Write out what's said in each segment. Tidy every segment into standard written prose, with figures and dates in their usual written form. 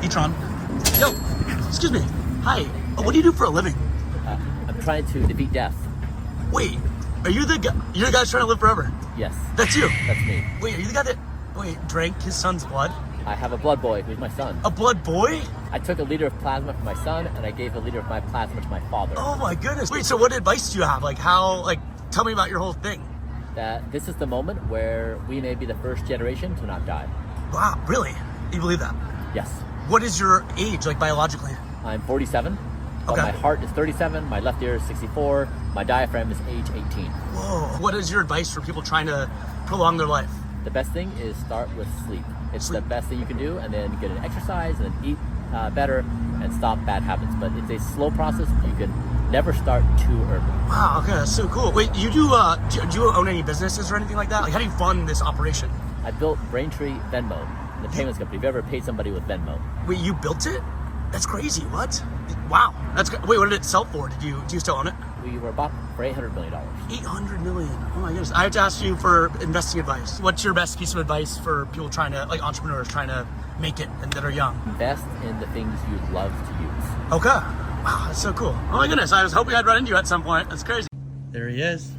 Hey, Tron. Yo, excuse me. Hi. What do you do for a living? I'm trying to defeat death. Wait, are you the guy? You're the guy trying to live forever? Yes. That's you? That's me. Wait, are you the guy that, drank his son's blood? I have a blood boy who's my son. A blood boy? I took a liter of plasma from my son, and I gave a liter of my plasma to my father. Oh my goodness. Wait, so what advice do you have? Tell me about your whole thing. That this is the moment where we may be the first generation to not die. Wow, really? You believe that? Yes. What is your age, biologically? I'm 47. But Okay. my heart is 37, my left ear is 64, my diaphragm is age 18. Whoa. What is your advice for people trying to prolong their life? The best thing is start with sleep. It's the best thing you can do, and then get an exercise and then eat better and stop bad habits. But it's a slow process. You can never start too early. Wow, okay, that's so cool. Wait, you do you own any businesses or anything like that? Like, how do you fund this operation? I built Braintree Venmo, the payments company. Have you ever paid somebody with Venmo? Wait, you built it? That's crazy. What? Wow. Wait, what did it sell for? Do you still own it? We were bought for $800 million. $800 million. Oh my goodness. I have to ask you for investing advice. What's your best piece of advice for people trying to, entrepreneurs trying to make it and that are young? Invest in the things you love to use. Okay. Wow, that's so cool. Oh my goodness. I was hoping I'd run into you at some point. That's crazy. There he is.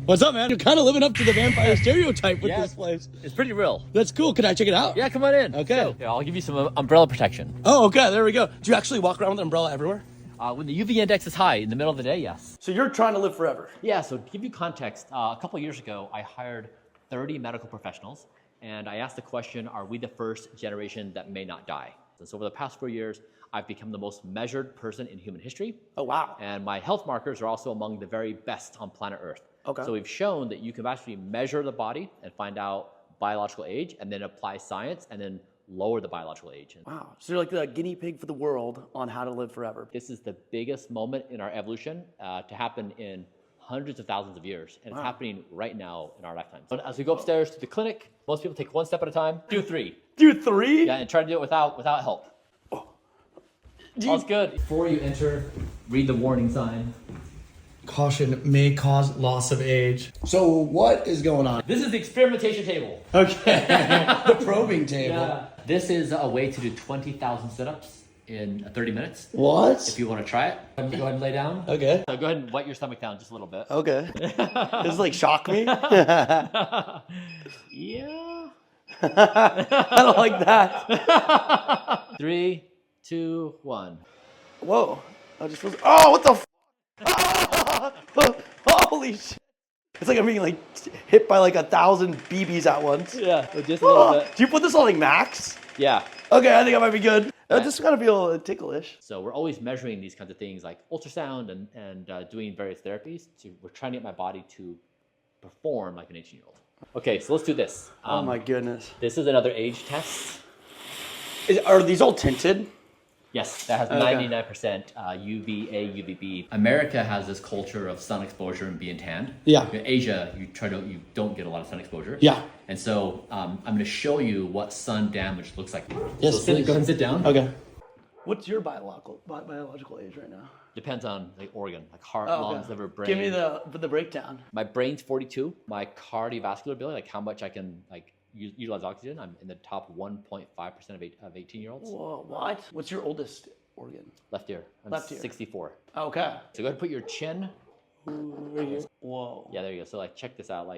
What's up, man? You're kind of living up to the vampire stereotype with this place. It's pretty real. That's cool. Can I check it out? Yeah, come on in. Okay. Yeah, I'll give you some umbrella protection. Oh, okay. There we go. Do you actually walk around with an umbrella everywhere? When the UV index is high in the middle of the day, yes. So you're trying to live forever? Yeah, so to give you context, a couple years ago, I hired 30 medical professionals, and I asked the question, are we the first generation that may not die? And so over the past 4 years, I've become the most measured person in human history. Oh, wow. And my health markers are also among the very best on planet Earth. Okay. So we've shown that you can actually measure the body and find out biological age, and then apply science, and then lower the biological age. Wow. So you're like the guinea pig for the world on how to live forever. This is the biggest moment in our evolution to happen in hundreds of thousands of years. And it's happening right now in our lifetime. So as we go upstairs to the clinic, most people take one step at a time. Do three. Do three? Yeah, and try to do it without help. All's good. Before you enter, read the warning sign. Caution may cause loss of age. So what is going on? This is the experimentation table. Okay. The probing table. Yeah. This is a way to do 20,000 sit-ups in 30 minutes. What? If you want to try it, go ahead and lay down. Okay. So go ahead and wet your stomach down just a little bit. Okay. Does this shock me? Yeah. I don't like that. 3, 2, 1. Whoa. I just feel. Oh, what the f? Holy shit. It's like I'm being hit by 1,000 BBs at once. Yeah, just a little bit. Do you put this on max? Yeah. Okay, I think I might be good. I just gotta feel ticklish. So we're always measuring these kinds of things like ultrasound and doing various therapies. We're trying to get my body to perform like an 18-year-old. Okay, so let's do this. Oh my goodness. This is another age test. Are these all tinted? Yes, that has 99% UVA, UVB. America has this culture of sun exposure and being tanned. Yeah. In Asia, you don't get a lot of sun exposure. Yeah. And so I'm going to show you what sun damage looks like. Yes, so please. go ahead and sit down. Okay. What's your biological age right now? Depends on organ, like heart, Oh, lungs, liver, brain. Give me the breakdown. My brain's 42. My cardiovascular ability, like how much I can utilize oxygen, I'm in the top 1.5% of 18-year-olds. Whoa, what? What's your oldest organ? Left ear. I'm Left ear. 64. Okay. So go ahead and put your chin. Whoa. Yeah, there you go. So check this out.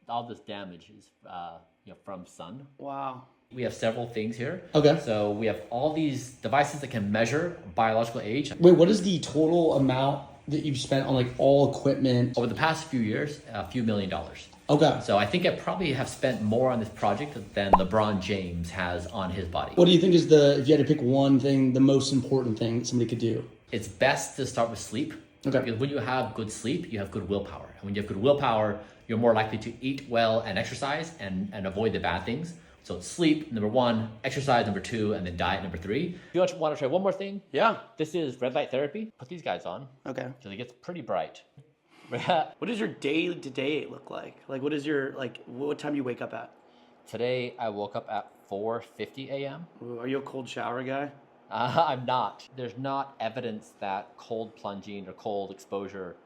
All this damage is from sun. Wow. We have several things here. Okay. So we have all these devices that can measure biological age. Wait, what is the total amount that you've spent on all equipment? Over the past few years, a few $1 million. Okay. So I think I probably have spent more on this project than LeBron James has on his body. What do you think is if you had to pick one thing, the most important thing that somebody could do? It's best to start with sleep. Okay. Because when you have good sleep, you have good willpower. And when you have good willpower, you're more likely to eat well and exercise and avoid the bad things. So sleep, number 1, exercise, number 2, and then diet, number 3. If you want to try one more thing? Yeah. This is red light therapy. Put these guys on. Okay. So it gets pretty bright. What does your day-to-day look like? What is your, what time do you wake up at? Today, I woke up at 4:50 a.m. Ooh, are you a cold shower guy? I'm not. There's not evidence that cold plunging or cold exposure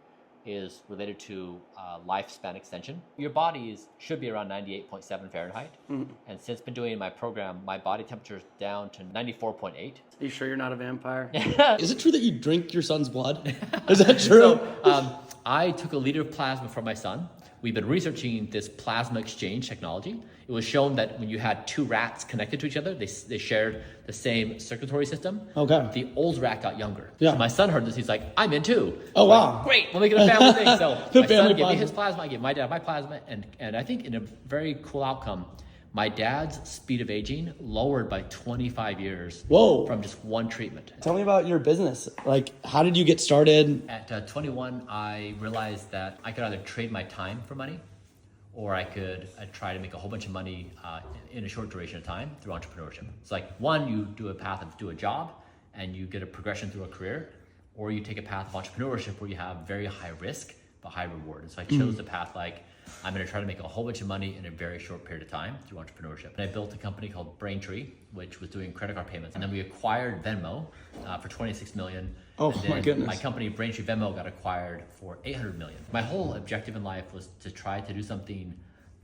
is related to lifespan extension. Your body should be around 98.7 Fahrenheit. And since been doing my program, my body temperature is down to 94.8. Are you sure you're not a vampire? Is it true that you drink your son's blood? Is that true? So, I took a liter of plasma from my son. We've been researching this plasma exchange technology. It was shown that when you had two rats connected to each other, they shared the same circulatory system. Okay. The old rat got younger. Yeah. So my son heard this. He's like, I'm in too. Oh, wow. Great. We'll make it a family thing. So my son gave plasma. me his plasma. I gave my dad my plasma. And I think in a very cool outcome, my dad's speed of aging lowered by 25 years. Whoa. From just one treatment. Tell me about your business. Like, how did you get started? At 21, I realized that I could either trade my time for money, or I could try to make a whole bunch of money in a short duration of time through entrepreneurship. It's like, one, you do a path of do a job and you get a progression through a career, or you take a path of entrepreneurship where you have very high risk but high reward. And so I chose the path like, I'm gonna try to make a whole bunch of money in a very short period of time through entrepreneurship. And I built a company called Braintree, which was doing credit card payments. And then we acquired Venmo for 26 million. Oh, and then my goodness. My company Braintree Venmo got acquired for 800 million. My whole objective in life was to try to do something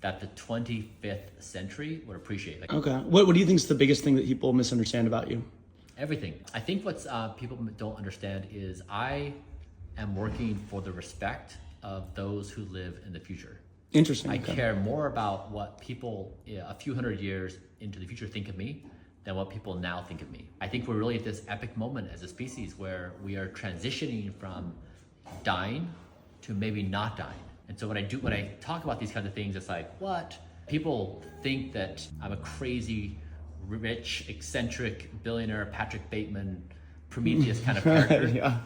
that the 25th century would appreciate. Like, Okay. What do you think is the biggest thing that people misunderstand about you? everything. I think what people don't understand is I am working for the respect of those who live in the future. Interesting. I care more about what people a few hundred years into the future think of me than what people now think of me. I think we're really at this epic moment as a species where we are transitioning from dying to maybe not dying. And so when I talk about these kinds of things, it's like, what? People think that I'm a crazy, rich, eccentric billionaire, Patrick Bateman, Prometheus kind of character. Yeah.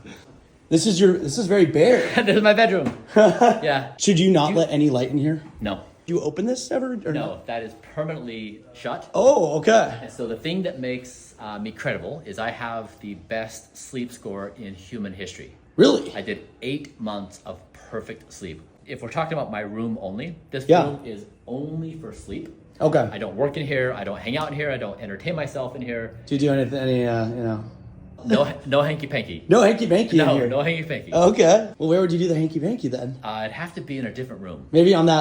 This is very bare. This is my bedroom. Yeah. Should you not let any light in here? No. Do you open this ever? Or No, that is permanently shut. Oh, okay. And so the thing that makes me credible is I have the best sleep score in human history. Really? I did 8 months of perfect sleep. If we're talking about my room only, this Yeah. room is only for sleep. Okay. I don't work in here. I don't hang out in here. I don't entertain myself in here. Do you do any No hanky panky. No hanky panky in here? No hanky panky. Okay. Well, where would you do the hanky panky then? It'd have to be in a different room. Maybe on the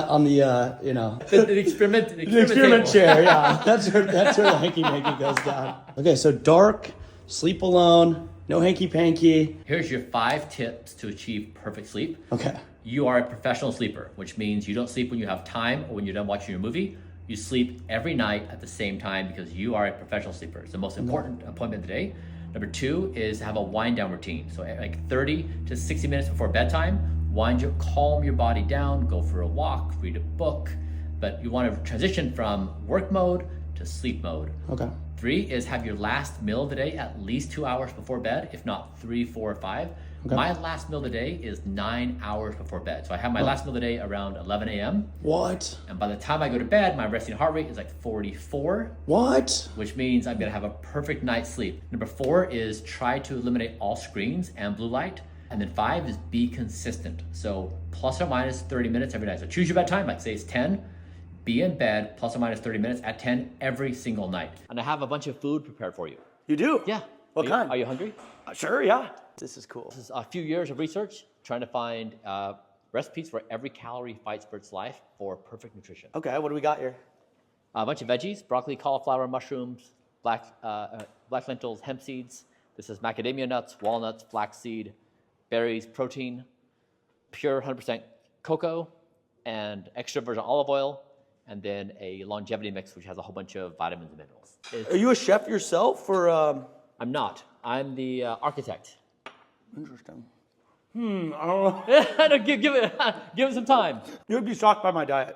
The experiment experiment table. chair. Yeah, that's where the hanky panky goes down. Okay, so dark, sleep alone, no hanky panky. Here's your 5 tips to achieve perfect sleep. Okay. You are a professional sleeper, which means you don't sleep when you have time or when you're done watching your movie. You sleep every night at the same time because you are a professional sleeper. It's the most important appointment of the day. Number 2 is have a wind down routine. So like 30 to 60 minutes before bedtime, calm your body down, go for a walk, read a book. But you want to transition from work mode to sleep mode. Okay. 3 is have your last meal of the day at least 2 hours before bed, if not 3, 4, or 5. Okay. My last meal of the day is 9 hours before bed. So I have my last meal of the day around 11 a.m. What? And by the time I go to bed, my resting heart rate is like 44, What? which means I'm gonna have a perfect night's sleep. Number 4 is try to eliminate all screens and blue light. And then 5 is be consistent. So plus or minus 30 minutes every night. So choose your bedtime, like say it's 10. Be in bed plus or minus 30 minutes at 10 every single night. And I have a bunch of food prepared for you. You do? Yeah. What kind? Are you hungry? Sure, yeah. This is cool. This is a few years of research trying to find recipes where every calorie fights for its life for perfect nutrition. Okay, what do we got here? A bunch of veggies, broccoli, cauliflower, mushrooms, black lentils, hemp seeds. This is macadamia nuts, walnuts, flaxseed, berries, protein, pure 100% cocoa, and extra virgin olive oil, and then a longevity mix, which has a whole bunch of vitamins and minerals. Are you a chef yourself, or? I'm not. I'm the architect. Interesting. I don't know. No, give it some time. You would be shocked by my diet.